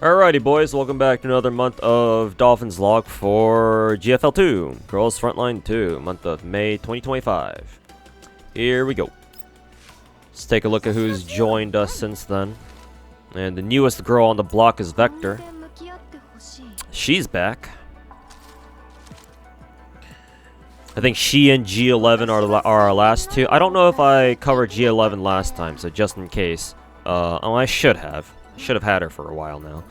Alrighty, boys, welcome back to another month of Dolphin's log for GFL 2, Girls Frontline 2, month of May 2025. Here we go. Let's take a look at who's joined us since then. And the newest girl on the block is Vector. She's back. I think she and G11 are our last two. I don't know if I covered G11 last time, so just in case. Oh, I should have. Should have had her for a while now,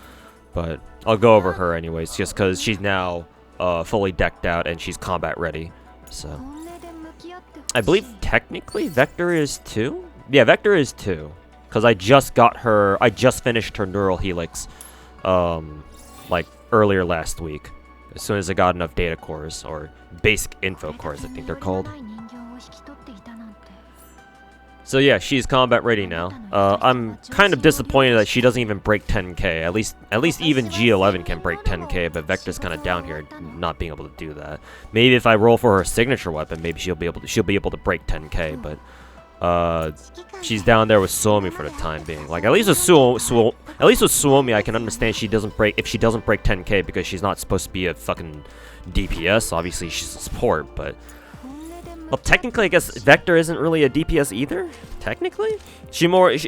but I'll go over her anyways, just because she's now fully decked out and she's combat ready. So I believe technically Vector is 2. Yeah, Vector is 2, because I just got her. I just finished her neural helix, like earlier last week. As soon as I got enough data cores, or basic info cores, I think they're called. So yeah, she's combat ready now. I'm kind of disappointed that she doesn't even break 10k. At least even G11 can break 10k, but Vector's kind of down here, not being able to do that. Maybe if I roll for her signature weapon, maybe she'll be able to break 10k. But she's down there with Suomi for the time being. Like at least with Suomi, I can understand if she doesn't break 10k because she's not supposed to be a fucking DPS. Obviously, she's a support, but. Well, technically, I guess Vector isn't really a DPS either. Technically,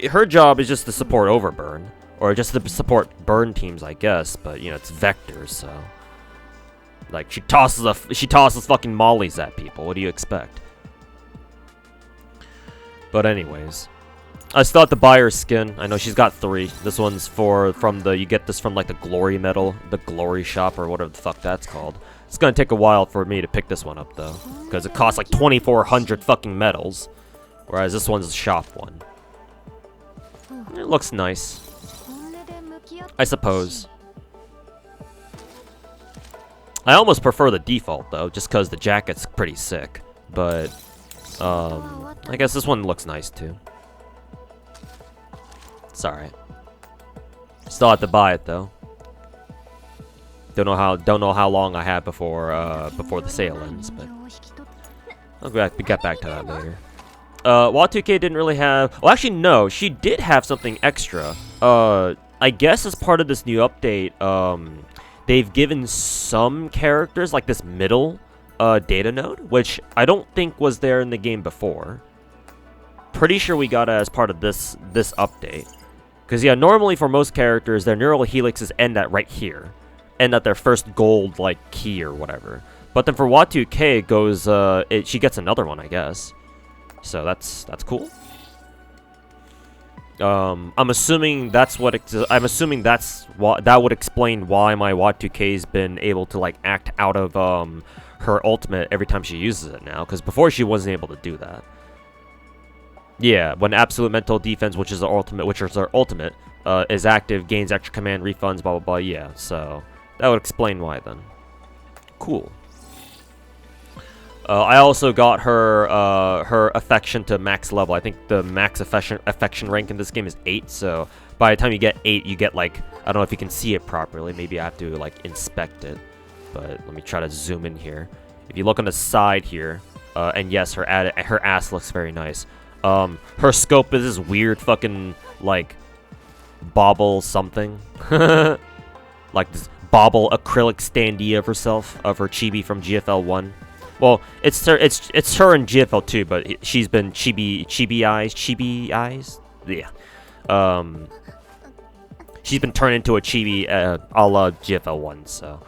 her job is just to support overburn, or just to support burn teams, I guess. But you know, it's Vector, so like she tosses fucking mollies at people. What do you expect? But anyways, I still have to buy her skin. I know she's got 3. This one's you get this from like the glory medal, the glory shop, or whatever the fuck that's called. It's gonna take a while for me to pick this one up though, because it costs like 2,400 fucking medals, whereas this one's a shop one. It looks nice, I suppose. I almost prefer the default though, just because the jacket's pretty sick. But I guess this one looks nice too. It's alright. Still have to buy it though. Don't know how long I have before the sale ends, but I'll get back to that later. Wat2k didn't really have. Well, actually, no, she did have something extra. I guess as part of this new update, they've given some characters like this middle data node, which I don't think was there in the game before. Pretty sure we got it as part of this update. Because yeah, normally for most characters, their neural helixes end at right here. End at their first gold like key or whatever. But then for Wat2k it goes she gets another one, I guess. So that's cool. I'm assuming that would explain why my Wat2k's been able to like act out of her ultimate every time she uses it now, because before she wasn't able to do that. Yeah, when absolute mental defense, which is her ultimate, is active, gains extra command refunds, blah blah blah. Yeah, so that would explain why then. Cool. I also got her affection to max level. I think the max affection rank in this game is 8. So by the time you get 8, you get like, I don't know if you can see it properly. Maybe I have to like inspect it. But let me try to zoom in here. If you look on the side here, and yes, her ass looks very nice. Her scope is this weird fucking like bobble something, like this bobble acrylic standee of herself, of her chibi from GFL 1. Well, it's her in GFL 2, but she's been chibi eyes. Yeah. She's been turned into a chibi a la GFL 1. So,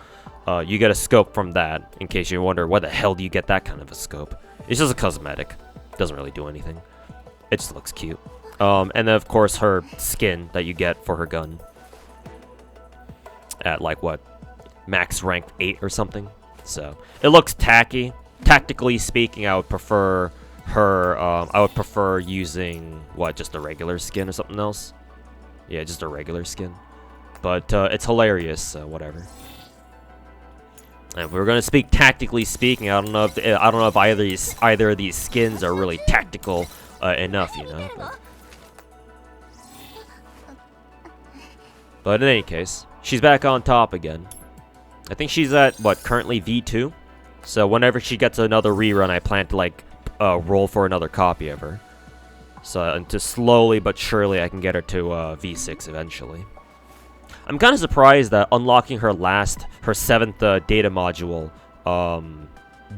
you get a scope from that. In case you wonder, where the hell do you get that kind of a scope? It's just a cosmetic. Doesn't really do anything. It just looks cute. And then of course her skin that you get for her gun. At like what, max rank 8 or something. So it looks tacky. Tactically speaking, I would prefer her. I would prefer using what, just a regular skin or something else. Yeah, just a regular skin. But it's hilarious. So whatever. And if we're gonna speak tactically speaking, I don't know if either of these skins are really tactical enough, you know. But in any case, she's back on top again. I think she's at, what, currently V2? So whenever she gets another rerun, I plan to, like, roll for another copy of her. So, and to slowly but surely I can get her to V6 eventually. I'm kind of surprised that unlocking her 7th data module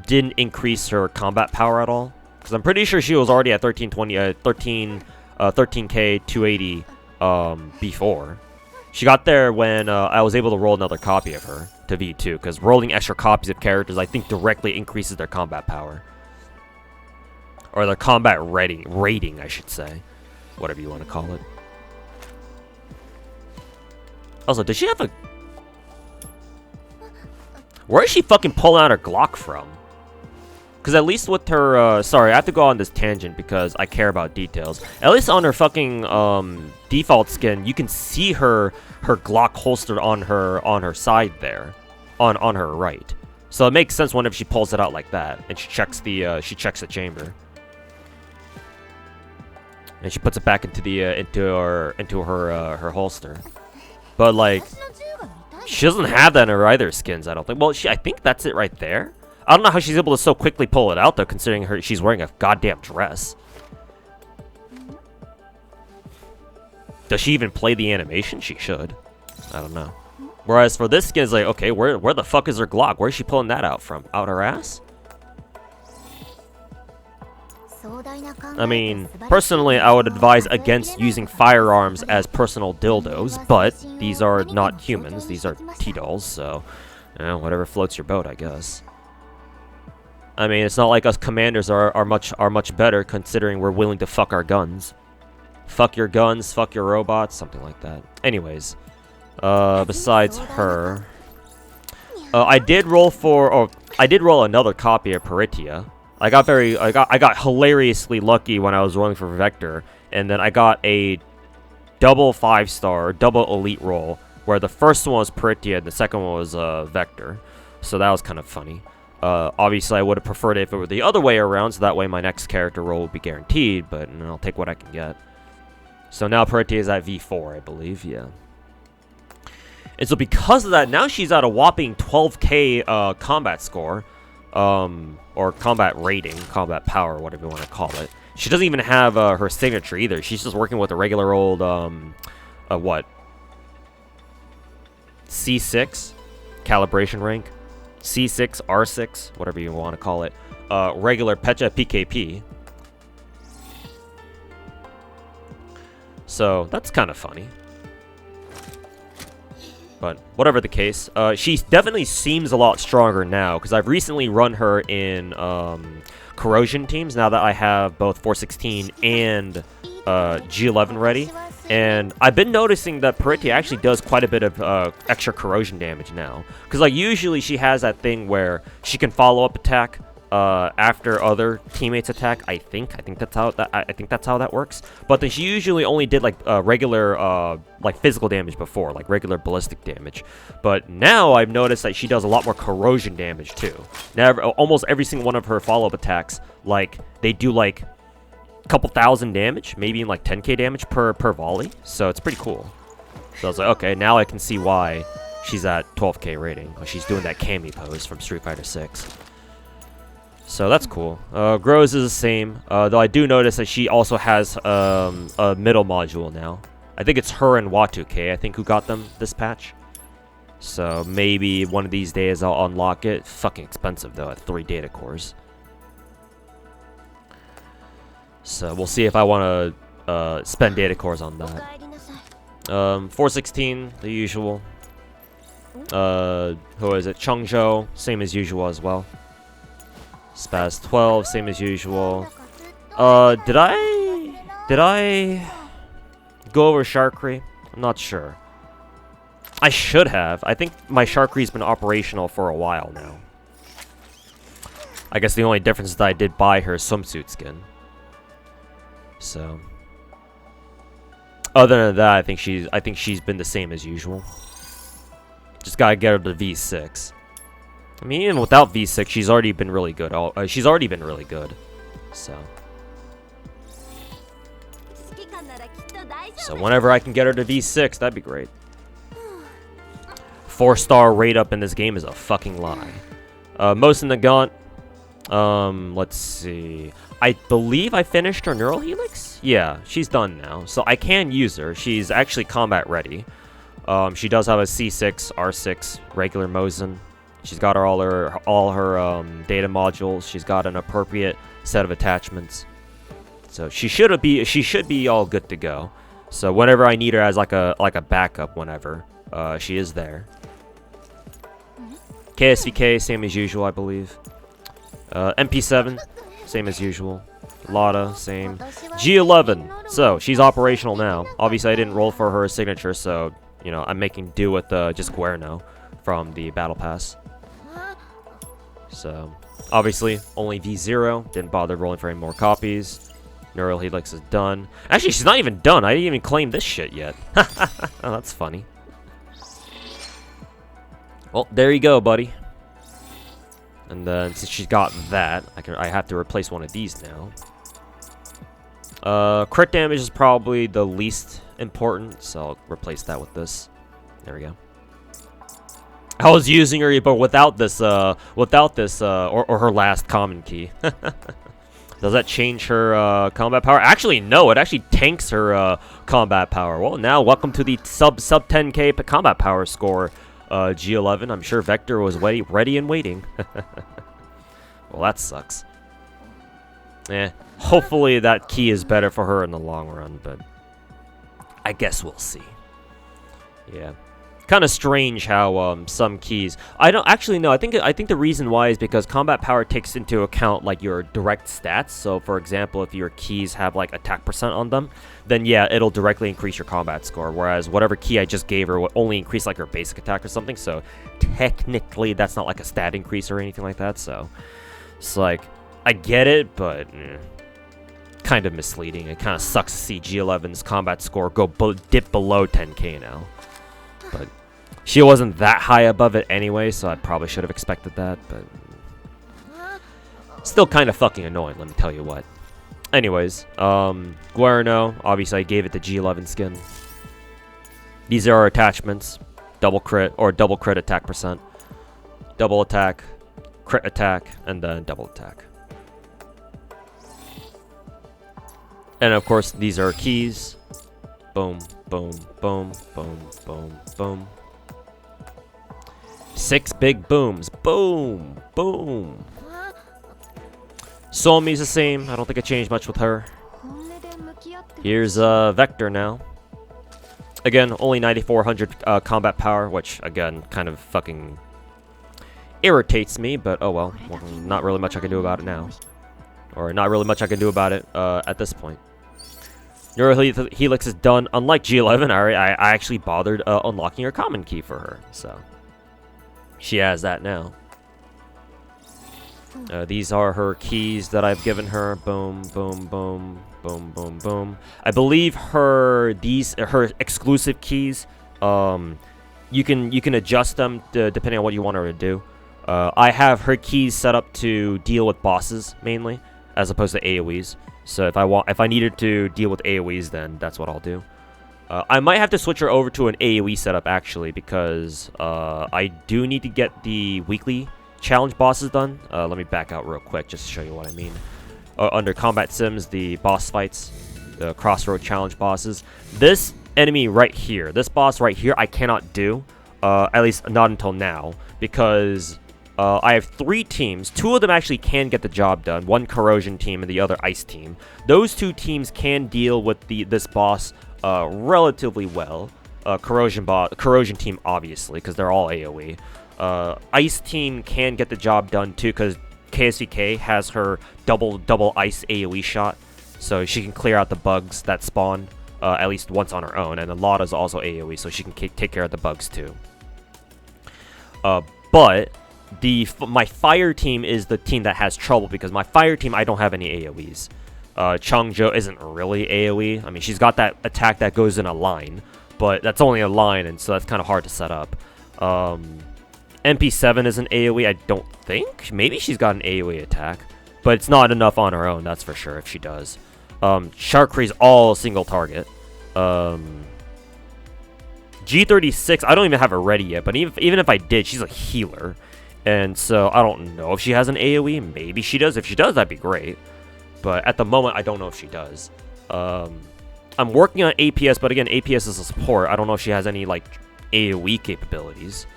didn't increase her combat power at all. Because I'm pretty sure she was already at 13K 280 before. She got there when I was able to roll another copy of her to V2. Because rolling extra copies of characters, I think, directly increases their combat power. Or their combat rating, I should say. Whatever you want to call it. Also, does she have a... Where is she fucking pulling out her Glock from? Because at least with her... sorry, I have to go on this tangent because I care about details. At least on her fucking default skin, you can see her Glock holstered on her side there. On her right. So it makes sense whenever she pulls it out like that. And she checks the chamber. And she puts it back into the into her holster. But like, she doesn't have that in her either skins, I don't think. Well, I think that's it right there. I don't know how she's able to so quickly pull it out though, considering she's wearing a goddamn dress. Does she even play the animation? She should. I don't know. Whereas for this skin, it's like, okay, where the fuck is her Glock? Where is she pulling that out from? Out her ass? I mean, personally, I would advise against using firearms as personal dildos, but these are not humans. These are T-dolls, so, you know, whatever floats your boat, I guess. I mean, it's not like us commanders are much better, considering we're willing to fuck our guns. Fuck your guns, fuck your robots, something like that. Anyways, besides her, I did roll another copy of Paritia. I got hilariously lucky when I was rolling for Vector, and then I got a double 5-star, double elite roll, where the first one was Paritia and the second one was Vector. So that was kind of funny. Obviously, I would have preferred it if it were the other way around, so that way my next character roll would be guaranteed, but I'll take what I can get. So now Paritia is at V4, I believe, yeah. And so because of that, now she's at a whopping 12k combat score. Or combat rating, combat power, whatever you want to call it. She doesn't even have her signature either. She's just working with a regular old, what? C6 calibration rank. C6, R6, whatever you want to call it. Regular Pecha PKP. So, that's kind of funny. But whatever the case, she definitely seems a lot stronger now, because I've recently run her in corrosion teams now that I have both 416 and G11 ready. And I've been noticing that Paritia actually does quite a bit of extra corrosion damage now. Because like usually she has that thing where she can follow up attack after other teammates attack. I think that's how that works. But then she usually only did like regular like physical damage before, like regular ballistic damage. But now I've noticed that she does a lot more corrosion damage too. Now almost every single one of her follow-up attacks, like they do like a couple thousand damage, maybe like 10k damage per volley. So it's pretty cool. So I was like, okay, now I can see why she's at 12k rating. She's doing that Kami pose from Street Fighter 6. So that's cool. Grows is the same, though I do notice that she also has a middle module now. I think it's her and Watu-K, I think, who got them this patch. So maybe one of these days I'll unlock it. Fucking expensive, though, at 3 data cores. So we'll see if I want to spend data cores on that. 416, the usual. Who is it? Changzhou, same as usual as well. Spaz 12, same as usual. Did I go over Sharkry? I'm not sure. I should have. I think my Sharkry's been operational for a while now. I guess the only difference is that I did buy her swimsuit skin. So, other than that, I think she's been the same as usual. Just gotta get her to V6. I mean, even without V6, she's already been really good. She's already been really good. So whenever I can get her to V6, that'd be great. 4-star rate up in this game is a fucking lie. Most in the Gaunt. Let's see. I believe I finished her Neural Helix? Yeah, she's done now. So I can use her. She's actually combat ready. She does have a C6, R6, regular Mosin. She's got all her data modules. She's got an appropriate set of attachments. So she should be all good to go. So whenever I need her as like a backup, whenever she is there. KSVK, same as usual, I believe. MP7, same as usual. Lotta, same. G11, so she's operational now. Obviously, I didn't roll for her signature, so you know I'm making do with just Guerno from the battle pass. So obviously, only V0. Didn't bother rolling for any more copies. Neural Helix is done. Actually, she's not even done. I didn't even claim this shit yet. Oh, that's funny. Well, there you go, buddy. And then since she's got that, I have to replace one of these now. Crit damage is probably the least important, so I'll replace that with this. There we go. I was using her, but without this, or her last common key. Does that change her combat power? Actually, no. It actually tanks her combat power. Well, now welcome to the sub 10k combat power score. G11. I'm sure Vector was ready and waiting. Well, that sucks. Hopefully that key is better for her in the long run, but I guess we'll see. Yeah. Kind of strange how some keys. I don't actually know. I think the reason why is because combat power takes into account like your direct stats. So for example, if your keys have like attack percent on them, then yeah, it'll directly increase your combat score. Whereas whatever key I just gave her will only increase like her basic attack or something. So technically, that's not like a stat increase or anything like that. So it's like I get it, but kind of misleading. It kind of sucks to see G11's combat score dip below 10k now. But she wasn't that high above it anyway, so I probably should have expected that, but still kind of fucking annoying, let me tell you what. Anyways, Guerno, obviously I gave it the G11 skin. These are our attachments. Double crit, or double crit attack percent. Double attack, crit attack, and then double attack. And of course, these are keys. Boom, boom, boom, boom, boom, boom. 6 big booms. Boom, boom. Somi's the same. I don't think I changed much with her. Here's Vector now. Again, only 9400 combat power, which again kind of fucking irritates me, but oh well. Not really much I can do about it now. Or not really much I can do about it at this point. Neural Helix is done. Unlike G11, I actually bothered unlocking her common key for her, so she has that now. These are her keys that I've given her. Boom, boom, boom, boom, boom, boom. I believe her exclusive keys. You can adjust them depending on what you want her to do. I have her keys set up to deal with bosses mainly, as opposed to AoEs. So if I needed to deal with AoEs, then that's what I'll do. I might have to switch her over to an AoE setup actually, because I do need to get the weekly challenge bosses done. Let me back out real quick just to show you what I mean. Under combat sims, the boss fights, the crossroad challenge bosses. This enemy right here, this boss right here, I cannot do. At least not until now, because I have 3 teams. 2 of them actually can get the job done. One corrosion team and the other ice team. Those 2 teams can deal with this boss relatively well. Corrosion team obviously, because they're all AoE. Ice team can get the job done too, because KSVK has her double ice AoE shot, so she can clear out the bugs that spawn at least once on her own. And the Lotta's also AoE, so she can take care of the bugs too. But my fire team is the team that has trouble, because my fire team, I don't have any AoEs. Changzhou isn't really AoE. I mean, she's got that attack that goes in a line, but that's only a line, and so that's kind of hard to set up. MP7 is an AoE, I don't think. Maybe she's got an AoE attack, but it's not enough on her own, that's for sure, if she does. Sharkree's all single target. G36, I don't even have her ready yet, but even if I did, she's a healer. And so I don't know if she has an AoE. Maybe she does. If she does, that'd be great. But at the moment, I don't know if she does. I'm working on APS, but again, APS is a support. I don't know if she has any like AoE capabilities.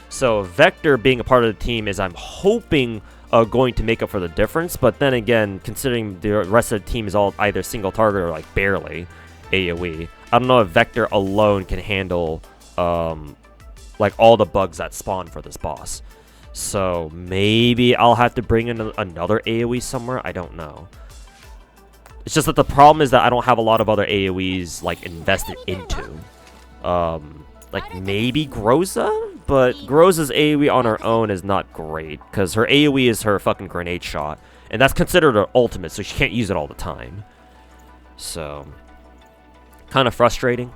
So Vector being a part of the team is, I'm hoping, going to make up for the difference. But then again, considering the rest of the team is all either single target or like barely AoE, I don't know if Vector alone can handle like all the bugs that spawn for this boss. So maybe I'll have to bring in another AoE somewhere. I don't know. It's just that the problem is that I don't have a lot of other AoEs like invested into. Like maybe Groza? But Groza's AoE on her own is not great, because her AoE is her fucking grenade shot. And that's considered her ultimate, so she can't use it all the time. So, kind of frustrating.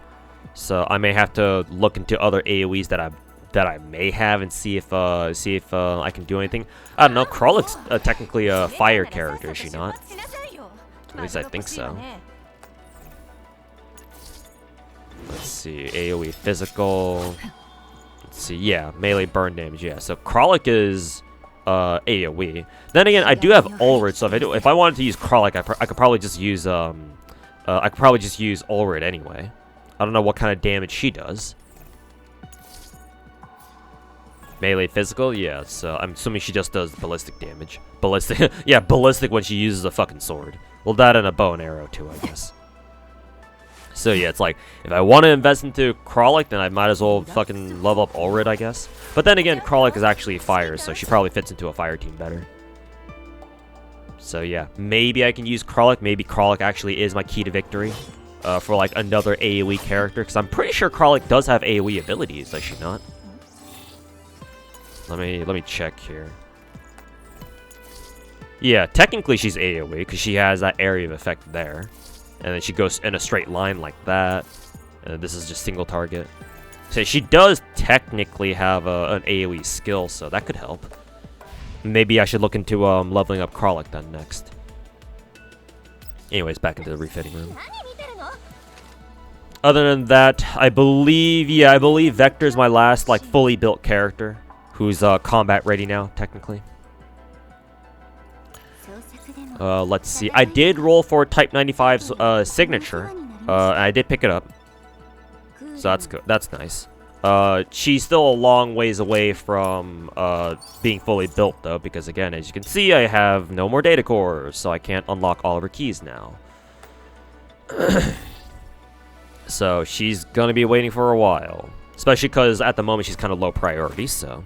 So I may have to look into other AoEs that I may have and see if I can do anything. I don't know. Krollik's technically a fire character, is she not? At least I think so. Let's see. AoE physical. Let's see. Yeah, melee burn damage. Yeah. So Krollik is AoE. Then again, I do have Ulrid, so if I wanted to use Krollik, I could probably just use Ulrid anyway. I don't know what kind of damage she does. Melee physical, yeah, so I'm assuming she just does ballistic damage. Ballistic, yeah, ballistic when she uses a fucking sword. Well, that and a bow and arrow too, I guess. So yeah, it's like, if I want to invest into Krollik, then I might as well fucking level up Ulrid, I guess. But then again, Krollik is actually fire, so she probably fits into a fire team better. So yeah, maybe I can use Krollik. Maybe Krollik actually is my key to victory for like another AoE character, because I'm pretty sure Krollik does have AoE abilities, does she not? Let me check here. Yeah, technically she's AoE because she has that area of effect there, and then she goes in a straight line like that. And this is just single target. So she does technically have an AoE skill, so that could help. Maybe I should look into leveling up Krollik then next. Anyways, back into the refitting room. Other than that, I believe Vector's my last like fully built character who's combat ready now, technically. Let's see. I did roll for Type 95's signature, and I did pick it up. So that's good. That's nice. She's still a long ways away from being fully built, though, because again, as you can see, I have no more data cores, so I can't unlock all of her keys now. So she's gonna be waiting for a while, especially because at the moment she's kind of low priority, so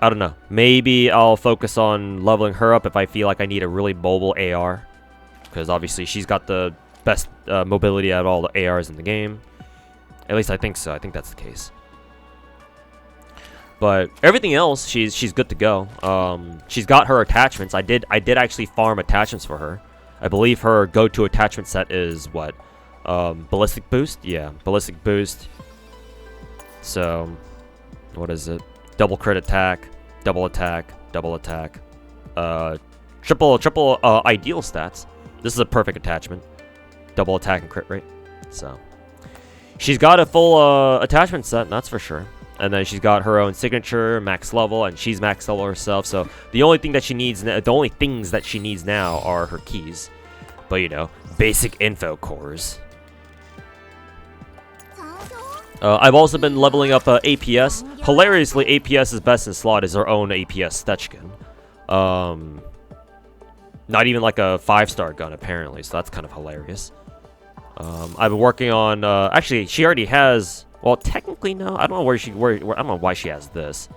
I don't know. Maybe I'll focus on leveling her up if I feel like I need a really mobile AR, because obviously she's got the best mobility out of all the ARs in the game. At least I think so. I think that's the case. But everything else, she's good to go. She's got her attachments. I did actually farm attachments for her. I believe her go-to attachment set is what? Ballistic boost? Yeah, ballistic boost. So, what is it? Double crit attack, double attack, double attack. Triple ideal stats. This is a perfect attachment. Double attack and crit rate. So, she's got a full attachment set, that's for sure. And then she's got her own signature, max level, and she's max level herself. So the only thing that she needs, the only things that she needs now are her keys. But you know, basic info cores. I've also been leveling up APS. Hilariously, APS's best in slot is her own APS Stechkin. Not even like a 5-star gun apparently, so that's kind of hilarious. I've been working on. Actually, she already has. Well, technically, no. I don't know I don't know why she has this.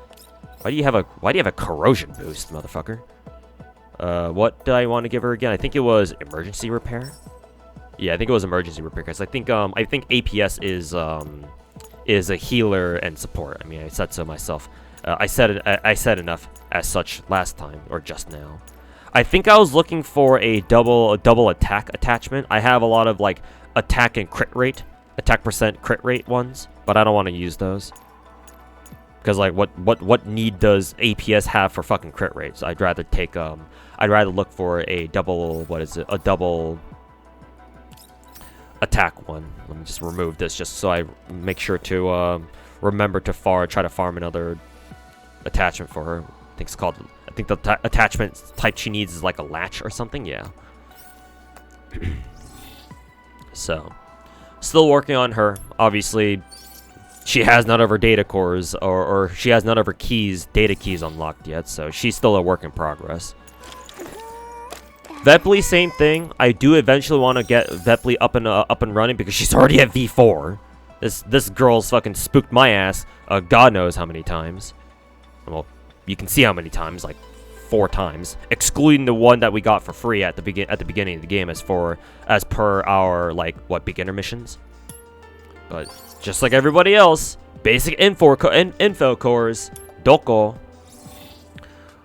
Why do you have a corrosion boost, motherfucker? What did I want to give her again? I think it was emergency repair. Yeah, I think it was emergency repair because I think APS is a healer and support. I mean, I said so myself. I said enough as such last time or just now. I think I was looking for a double attack attachment. I have a lot of like attack and crit rate, attack percent crit rate ones, but I don't want to use those because like what need does APS have for fucking crit rates? I'd rather take I'd rather look for a double a double attack one. Let me just remove this just so I make sure to remember to try to farm another attachment for her. I think it's called. I think the attachment type she needs is like a latch or something. Yeah. So, still working on her. Obviously, she has none of her data cores, or she has none of her data keys unlocked yet, so she's still a work in progress. Vepli, same thing. I do eventually want to get Vepli up and running because she's already at V4. This girl's fucking spooked my ass. God knows how many times. Well, you can see how many times, like 4 times, excluding the one that we got for free at the beginning of the game, as per our beginner missions. But just like everybody else, basic info cores, Doko.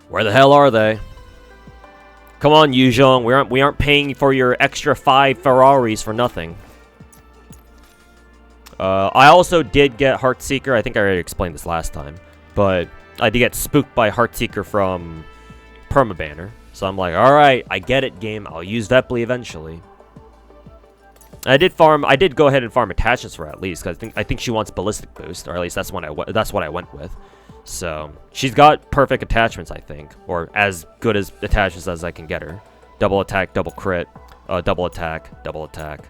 Where the hell are they? Come on, Yuzhong, we aren't paying for your extra 5 Ferraris for nothing. I also did get Heartseeker. I think I already explained this last time, but I did get spooked by Heartseeker from Permabanner. So I'm like, all right, I get it, game. I'll use Vepli eventually. I did go ahead and farm attachments for her at least, because I think she wants ballistic boost, or at least that's what I went with. So she's got perfect attachments, I think, or as good as attachments as I can get her. Double attack, double crit, double attack, double attack.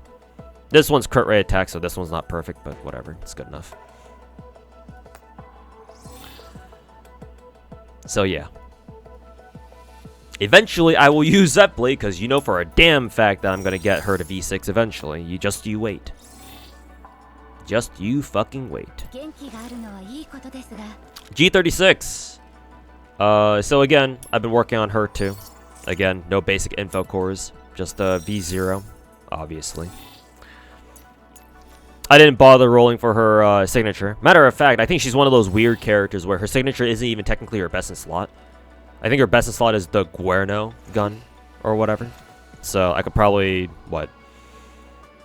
This one's crit rate attack, so this one's not perfect, but whatever, it's good enough. So yeah. Eventually, I will use Vepli, because you know for a damn fact that I'm going to get her to V6 eventually. You wait. Just you fucking wait. G36. So again, I've been working on her too. Again, no basic info cores. Just V0, obviously. I didn't bother rolling for her signature. Matter of fact, I think she's one of those weird characters where her signature isn't even technically her best in slot. I think her best in slot is the Guerno gun or whatever. So I could probably, I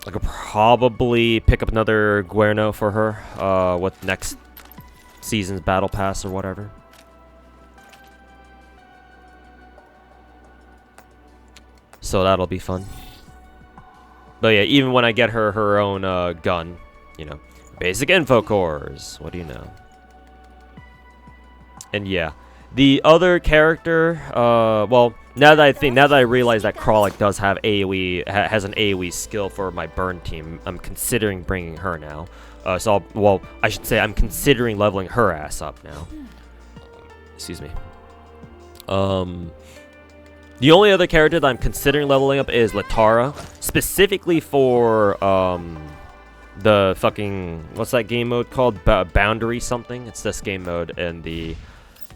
could probably pick up another Guerno for her with next season's battle pass or whatever. So that'll be fun. But yeah, even when I get her own gun, you know, basic info cores. What do you know? And yeah, the other character, well, now that I realize that Kralik does have AoE, has an AoE skill for my burn team, I'm considering bringing her now. Well, I should say I'm considering leveling her ass up now. Excuse me. The only other character that I'm considering leveling up is Latara, specifically for the fucking, what's that game mode called? Boundary something. It's this game mode in the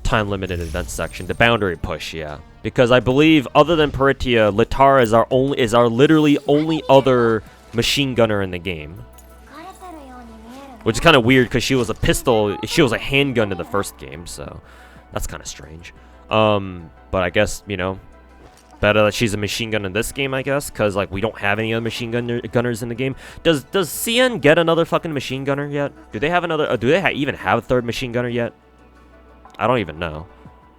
time limited event section. The boundary push, yeah. Because I believe, other than Paritia, Latara is our literally only other machine gunner in the game. Which is kind of weird because she was a handgun in the first game, so that's kind of strange. But I guess, you know, better that she's a machine gun in this game, I guess, because like we don't have any other machine gunners in the game. Does CN get another fucking machine gunner yet? Do they have another? Do they even have a third machine gunner yet? I don't even know.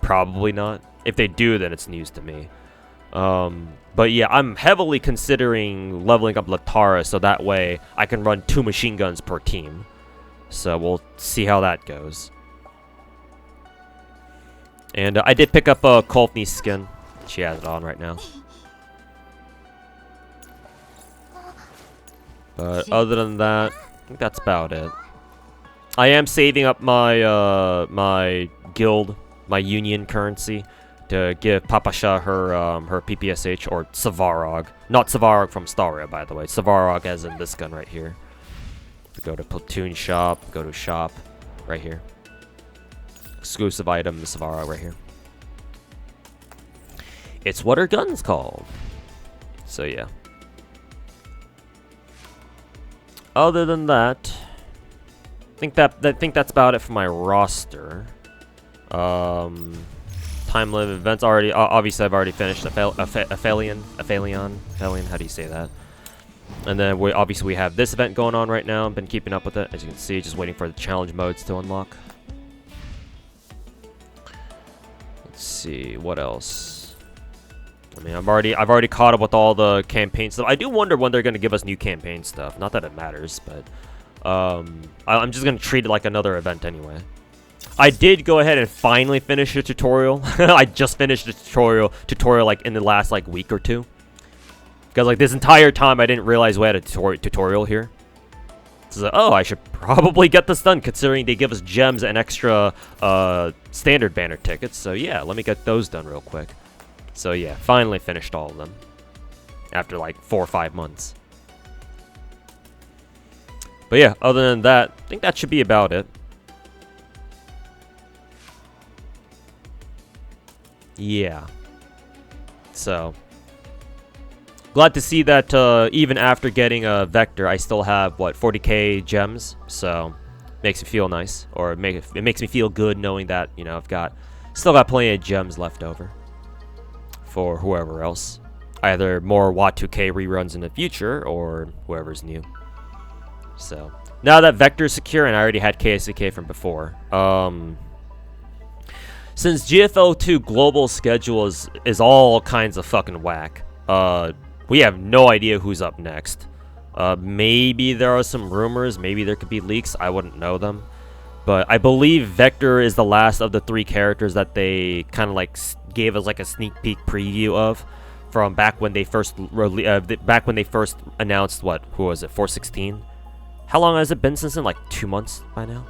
Probably not. If they do, then it's news to me. But yeah, I'm heavily considering leveling up Latara so that way I can run 2 machine guns per team. So we'll see how that goes. And I did pick up a Kolfni's skin. She has it on right now. But other than that, I think that's about it. I am saving up my my guild, my union currency to give Papasha her PPSH, or Savarog. Not Savarog from Staria, by the way. Savarog as in this gun right here. Go to platoon shop, go to shop, right here. Exclusive item, the Savarog right here. It's what her gun's called. So yeah. Other than that, I think that's about it for my roster. Time limit events already. Obviously, I've already finished Aphelion. How do you say that? And then we have this event going on right now. I've been keeping up with it, as you can see, just waiting for the challenge modes to unlock. Let's see what else. I mean, I've already caught up with all the campaign stuff. I do wonder when they're going to give us new campaign stuff. Not that it matters, but I'm just going to treat it like another event anyway. I did go ahead and finally finish the tutorial. I just finished the tutorial like in the last like week or two. Because like this entire time I didn't realize we had a tutorial here. So, oh, I should probably get this done considering they give us gems and extra standard banner tickets. So yeah, let me get those done real quick. So yeah, finally finished all of them after like 4 or 5 months. But yeah, other than that, I think that should be about it. Yeah. So glad to see that even after getting a Vector, I still have, what, 40k gems, so makes me feel nice, or it makes me feel good knowing that, you know, still got plenty of gems left over for whoever else. Either more WOT2K reruns in the future, or whoever's new. So, now that Vector is secure, and I already had KSCK from before, since GFL2 global schedule is all kinds of fucking whack, we have no idea who's up next. Maybe there are some rumors. Maybe there could be leaks. I wouldn't know them. But I believe Vector is the last of the 3 characters that they kind of like gave us like a sneak peek preview of from back when they first announced who was it? 416. How long has it been since then? Like 2 months by now.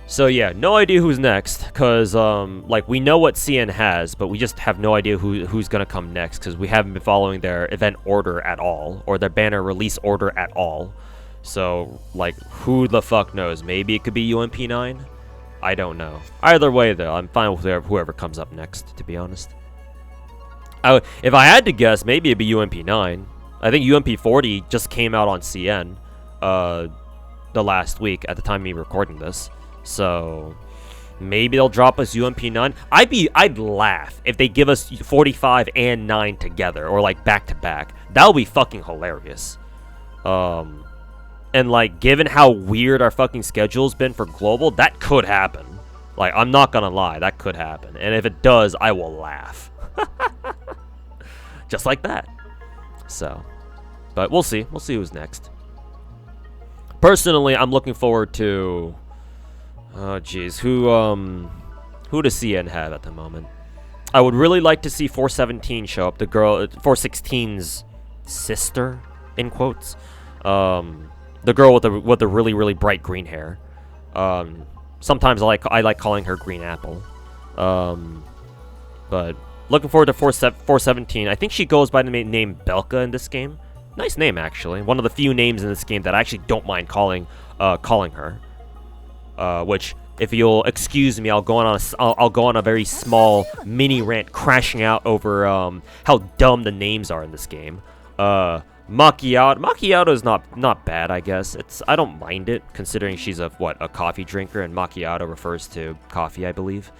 So yeah, no idea who's next, because like we know what CN has, but we just have no idea who's gonna come next, because we haven't been following their event order at all, or their banner release order at all. So like, who the fuck knows? Maybe it could be UMP9. I don't know. Either way though, I'm fine with whoever comes up next, to be honest. If I had to guess, maybe it'd be UMP9. I think UMP40 just came out on CN the last week at the time of me recording this. So maybe they'll drop us UMP9. I'd laugh if they give us 45 and 9 together, or like back to back. That would be fucking hilarious. And like, given how weird our fucking schedule's been for global, that could happen. Like, I'm not gonna lie, that could happen. And if it does, I will laugh. Just like that. So, but we'll see. We'll see who's next. Personally, I'm looking forward to... Oh jeez, who does CN have at the moment? I would really like to see 417 show up, the girl, 416's sister, in quotes. The girl with the really, really bright green hair. Sometimes I like calling her Green Apple. But looking forward to 417. I think she goes by the name Belka in this game. Nice name, actually. One of the few names in this game that I actually don't mind calling her. Which, if you'll excuse me, I'll go on a very small mini rant, crashing out over how dumb the names are in this game. Macchiato is not bad, I guess. I don't mind it, considering she's a coffee drinker, and macchiato refers to coffee, I believe.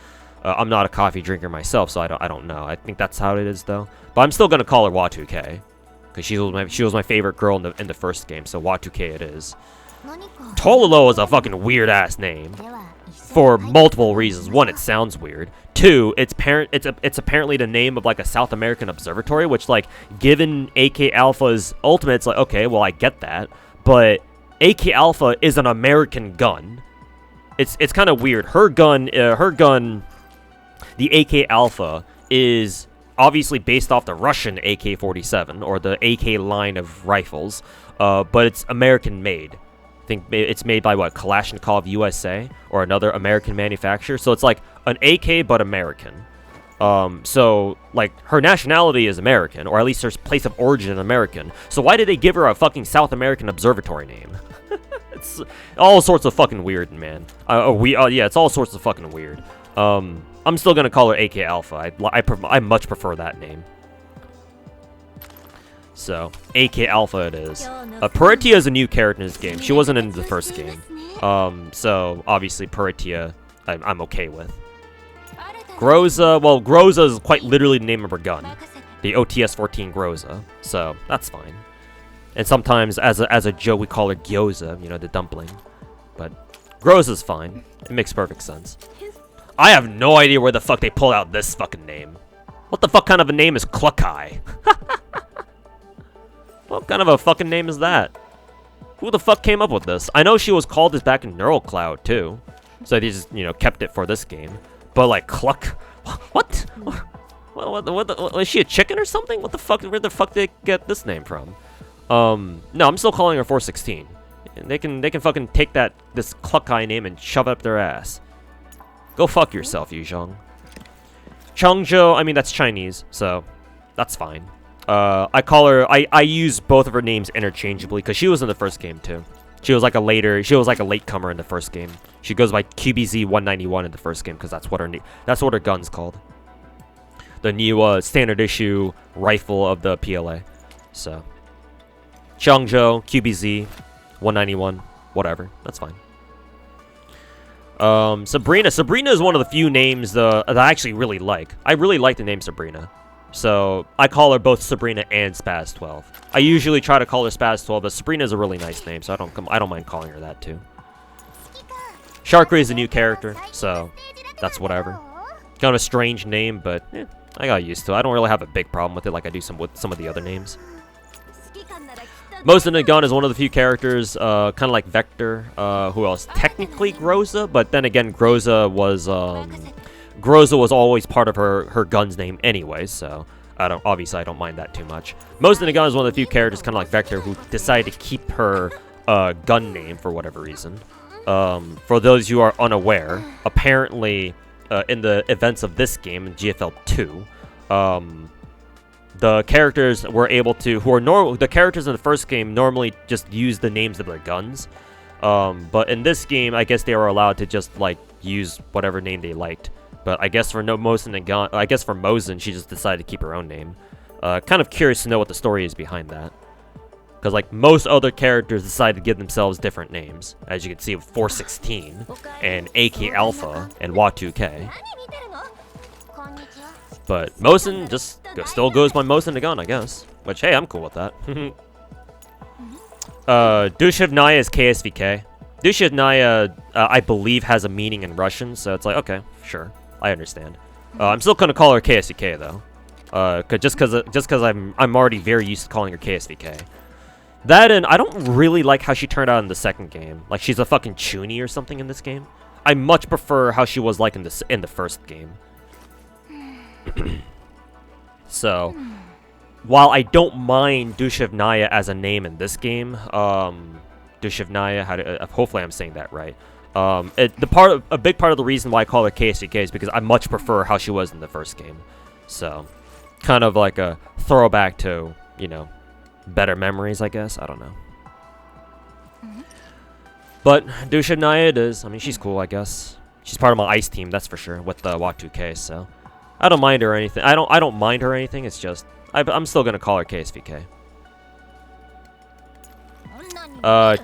I'm not a coffee drinker myself, so I don't know. I think that's how it is though. But I'm still gonna call her WOT2K, because she was my favorite girl in the first game, so WOT2K it is. Tololo is a fucking weird ass name for multiple reasons. One, it sounds weird. Two, it's apparently the name of like a South American observatory, which, like, given AK Alpha's ultimate, it's like, okay, well, I get that, but AK Alpha is an American gun. It's kind of weird. Her gun, the AK Alpha, is obviously based off the Russian AK-47 or the AK line of rifles, but it's American made. I think it's made by Kalashnikov USA, or another American manufacturer. So it's like an AK but American. So like, her nationality is American, or at least her place of origin American. So why did they give her a fucking South American observatory name? It's all sorts of fucking weird, man. Yeah, it's all sorts of fucking weird. I'm still gonna call her AK Alpha. I much prefer that name. So, AK Alpha it is. Paritia is a new character in this game. She wasn't in the first game. So, obviously, Paritia, I'm okay with. Groza, well, Groza is quite literally the name of her gun. The OTS-14 Groza. So, that's fine. And sometimes, as a joke, we call her Gyoza, you know, the dumpling. But, Groza's fine. It makes perfect sense. I have no idea where the fuck they pulled out this fucking name. What the fuck kind of a name is Cluckai? What kind of a fucking name is that? Who the fuck came up with this? I know she was called this back in Neural Cloud too, so they just, you know, kept it for this game. But like, Cluck, what? What is she, a chicken or something? What the fuck? Where the fuck did they get this name from? No, I'm still calling her 416. And they can fucking take this Cluckai name and shove it up their ass. Go fuck yourself, Yuzhong. Changzhou, I mean that's Chinese, so that's fine. I call her. I use both of her names interchangeably because she was in the first game too. She was like a latecomer in the first game. She goes by QBZ 191 in the first game because that's what her gun's called. The new standard issue rifle of the PLA. So Changzhou QBZ 191, whatever. That's fine. Sabrina. Sabrina is one of the few names that I actually really like. I really like the name Sabrina. So I call her both Sabrina and Spaz 12. I usually try to call her Spaz 12, but Sabrina is a really nice name, so I don't mind calling her that too. Sharkray is a new character, so that's whatever. Kind of a strange name, but I got used to it. I don't really have a big problem with it like I do with some of the other names. Most of the gun is one of the few characters, kind of like Vector, who else? Technically Groza, but then again, Groza was always part of her gun's name anyway, so obviously I don't mind that too much. Most of the gun is one of the few characters, kind of like Vector, who decided to keep her gun name for whatever reason. For those who are unaware, apparently in the events of this game, in GFL 2, the characters were able to, the characters in the first game normally just use the names of their guns. But in this game, I guess they were allowed to just like use whatever name they liked. But I guess for Mosin, she just decided to keep her own name. Kind of curious to know what the story is behind that. Because like most other characters decide to give themselves different names, as you can see with 416 and AK Alpha and Wa2K. But Mosin just still goes by Mosin the gun, I guess. Which, hey, I'm cool with that. Dushevnaya is KSVK. Dushevnaya, I believe, has a meaning in Russian, so it's like, okay, sure, I understand. I'm still gonna call her KSVK though, just because I'm already very used to calling her KSVK. That, and I don't really like how she turned out in the second game. Like she's a fucking chuny or something in this game. I much prefer how she was like in the first game. So, while I don't mind Dushevnaya as a name in this game, Dushevnaya, hopefully I'm saying that right. A big part of the reason why I call her KSVK is because I much prefer how she was in the first game. So, kind of like a throwback to, you know, better memories, I guess. I don't know. But Dushevnaya it is. I mean, she's cool, I guess. She's part of my ice team, that's for sure, with the Wa2K, so I don't mind her or anything. I don't mind her or anything. It's just I'm still gonna call her KSVK.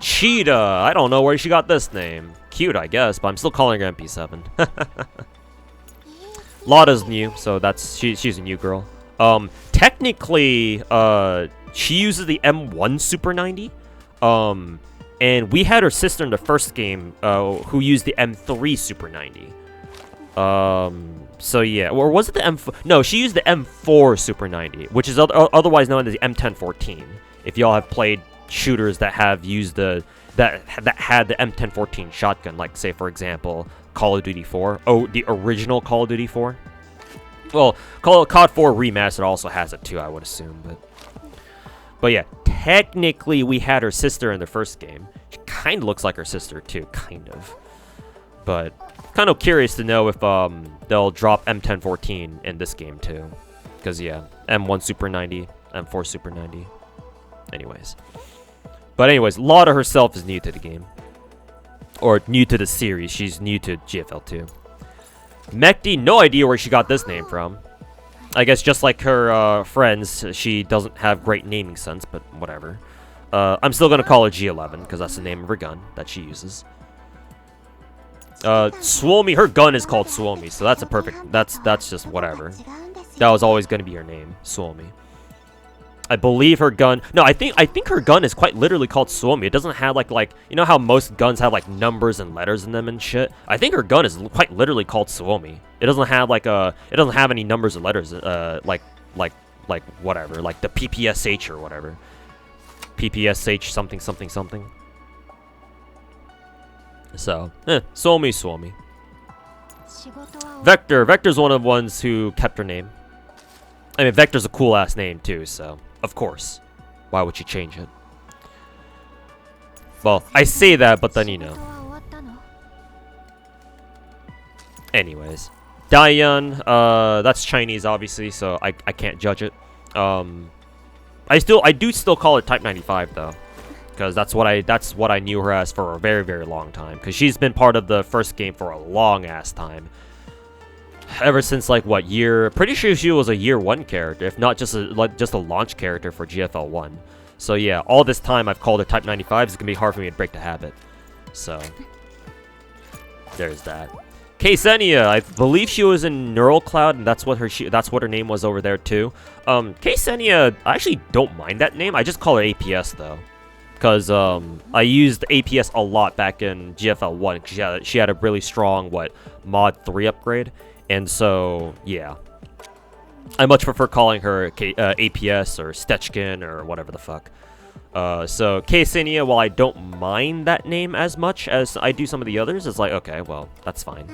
Cheetah. I don't know where she got this name. Cute, I guess, but I'm still calling her MP7. Lotta's new, so she's a new girl. Technically, she uses the M1 Super 90. And we had her sister in the first game, who used the M3 Super 90. So yeah, or was it the M4? No, she used the M4 Super 90, which is otherwise known as the M1014. If y'all have played shooters that have used that had the M1014 shotgun, like say for example Call of Duty 4, the original Call of Duty 4. Well, COD 4 Remastered also has it too, I would assume, but yeah, technically we had her sister in the first game. She kind of looks like her sister too, kind of. But kind of curious to know if they'll drop M1014 in this game too, because yeah, M1 Super 90, M4 Super 90. Anyways, Lotta herself is new to the game, or new to the series. She's new to GFL 2. Mekti, no idea where she got this name from. I guess just like her friends, she doesn't have great naming sense, but whatever. I'm still gonna call her G11 because that's the name of her gun that she uses. Suomi, her gun is called Suomi, so that's a perfect. That's just whatever. That was always gonna be her name, Suomi. I believe her gun. No, I think her gun is quite literally called Suomi. It doesn't have like you know how most guns have like numbers and letters in them and shit. I think her gun is quite literally called Suomi. It doesn't have like it doesn't have any numbers or letters. Like whatever, like the PPSH or whatever. PPSH something something something. So, Suomi. Vector's one of the ones who kept her name. I mean, Vector's a cool ass name too, so of course, why would you change it? Well, I say that, but then, you know. Anyways. Dian, that's Chinese, obviously, so I can't judge it. I do still call it Type 95, though. Because that's what I knew her as for a very, very long time. Because she's been part of the first game for a long-ass time. Ever since, like, what, year... Pretty sure she was a year 1 character, if not just a launch character for GFL 1. So, yeah, all this time I've called her Type 95. It's going to be hard for me to break the habit. So, there's that. Ksenia, I believe she was in Neural Cloud, and that's what her name was over there, too. Ksenia, I actually don't mind that name. I just call her APS, though. Because I used APS a lot back in GFL 1. Because she had a really strong, Mod 3 upgrade. And so, yeah. I much prefer calling her APS or Stechkin or whatever the fuck. So, Ksenia, while I don't mind that name as much as I do some of the others, it's like, okay, well, that's fine.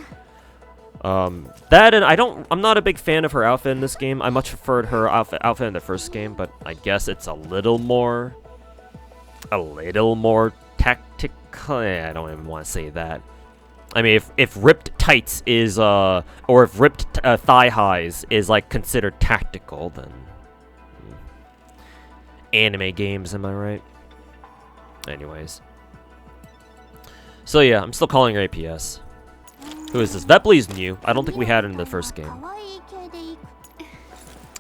That and I'm not a big fan of her outfit in this game. I much preferred her outfit in the first game, but I guess it's a little more tactical. I don't even want to say that. I mean, if ripped tights is, or if ripped thigh highs is, like, considered tactical, then... Anime games, am I right? Anyways. So, yeah, I'm still calling her APS. Who is this? Vepley's new. I don't think we had it in the first game.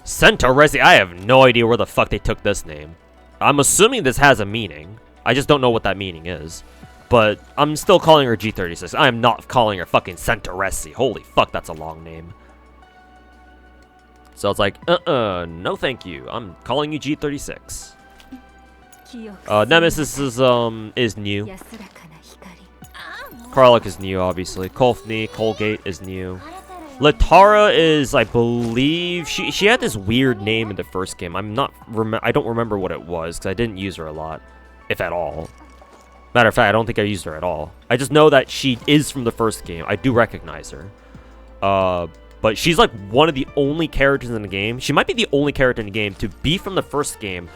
Centauresi, I have no idea where the fuck they took this name. I'm assuming this has a meaning. I just don't know what that meaning is. But I'm still calling her G36. I am not calling her fucking Centauresi. Holy fuck, that's a long name. So it's like, no thank you. I'm calling you G36. Nemesis is new. Karlach is new, obviously. Kolfni, Colgate is new. Latara is, I believe, she had this weird name in the first game. I don't remember what it was, because I didn't use her a lot, if at all. Matter of fact, I don't think I used her at all. I just know that she is from the first game. I do recognize her. But she's like one of the only characters in the game. She might be the only character in the game to be from the first game,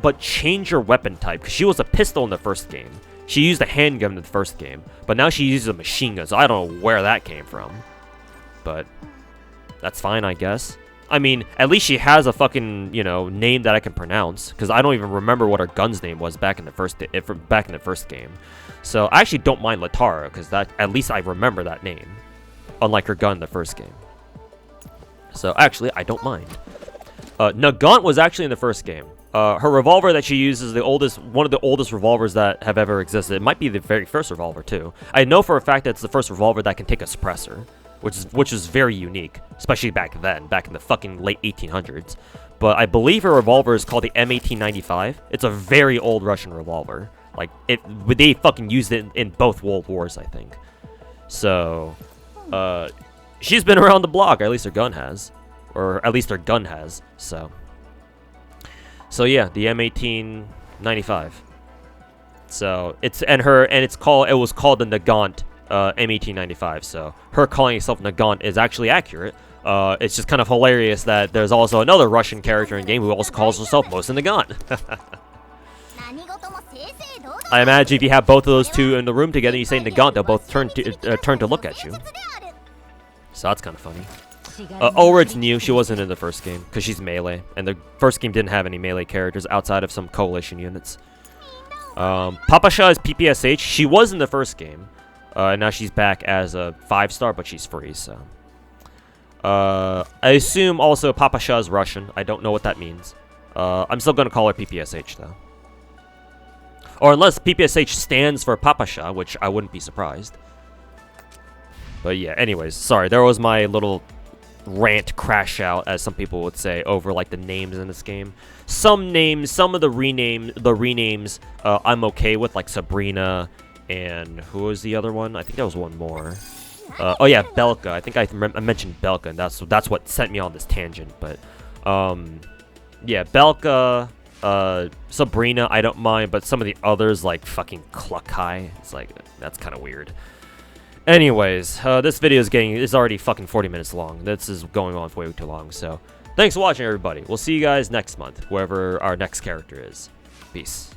but change her weapon type. Because she was a pistol in the first game. She used a handgun in the first game. But now she uses a machine gun, so I don't know where that came from. But that's fine, I guess. I mean, at least she has a fucking, name that I can pronounce. Because I don't even remember what her gun's name was back in the first game. So I actually don't mind Latara, because at least I remember that name. Unlike her gun in the first game. So actually, I don't mind. Nagant was actually in the first game. Her revolver that she uses is one of the oldest revolvers that have ever existed. It might be the very first revolver, too. I know for a fact that it's the first revolver that can take a suppressor. Which is very unique, especially back then, back in the fucking late 1800s. But I believe her revolver is called the M1895. It's a very old Russian revolver. Like, they fucking used it in both World Wars, I think. So, she's been around the block, or at least her gun has. Or at least her gun has, so yeah, the M1895. So, it was called the Nagant M1895, so her calling herself Nagant is actually accurate. It's just kind of hilarious that there's also another Russian character in the game who also calls herself Mosin Nagant. I imagine if you have both of those two in the room together and you say Nagant, they'll both turn to look at you. So that's kind of funny. Ulrid's new. She wasn't in the first game because she's melee, and the first game didn't have any melee characters outside of some coalition units. Papasha is PPSH. She was in the first game. And now she's back as a 5-star, but she's free, so. I assume also Papasha is Russian. I don't know what that means. I'm still going to call her PPSH, though. Or unless PPSH stands for Papasha, which I wouldn't be surprised. But yeah, anyways, sorry. There was my little rant crash out, as some people would say, over like the names in this game. Some of the renames, I'm okay with, like Sabrina. And who was the other one? I think there was one more. Oh yeah, Belka. I think I mentioned Belka, and that's what sent me on this tangent. But yeah, Belka, Sabrina, I don't mind, but some of the others like fucking Cluckai, it's like that's kind of weird. Anyways, this video is already fucking 40 minutes long. This is going on for way too long. So thanks for watching, everybody. We'll see you guys next month, whoever our next character is. Peace.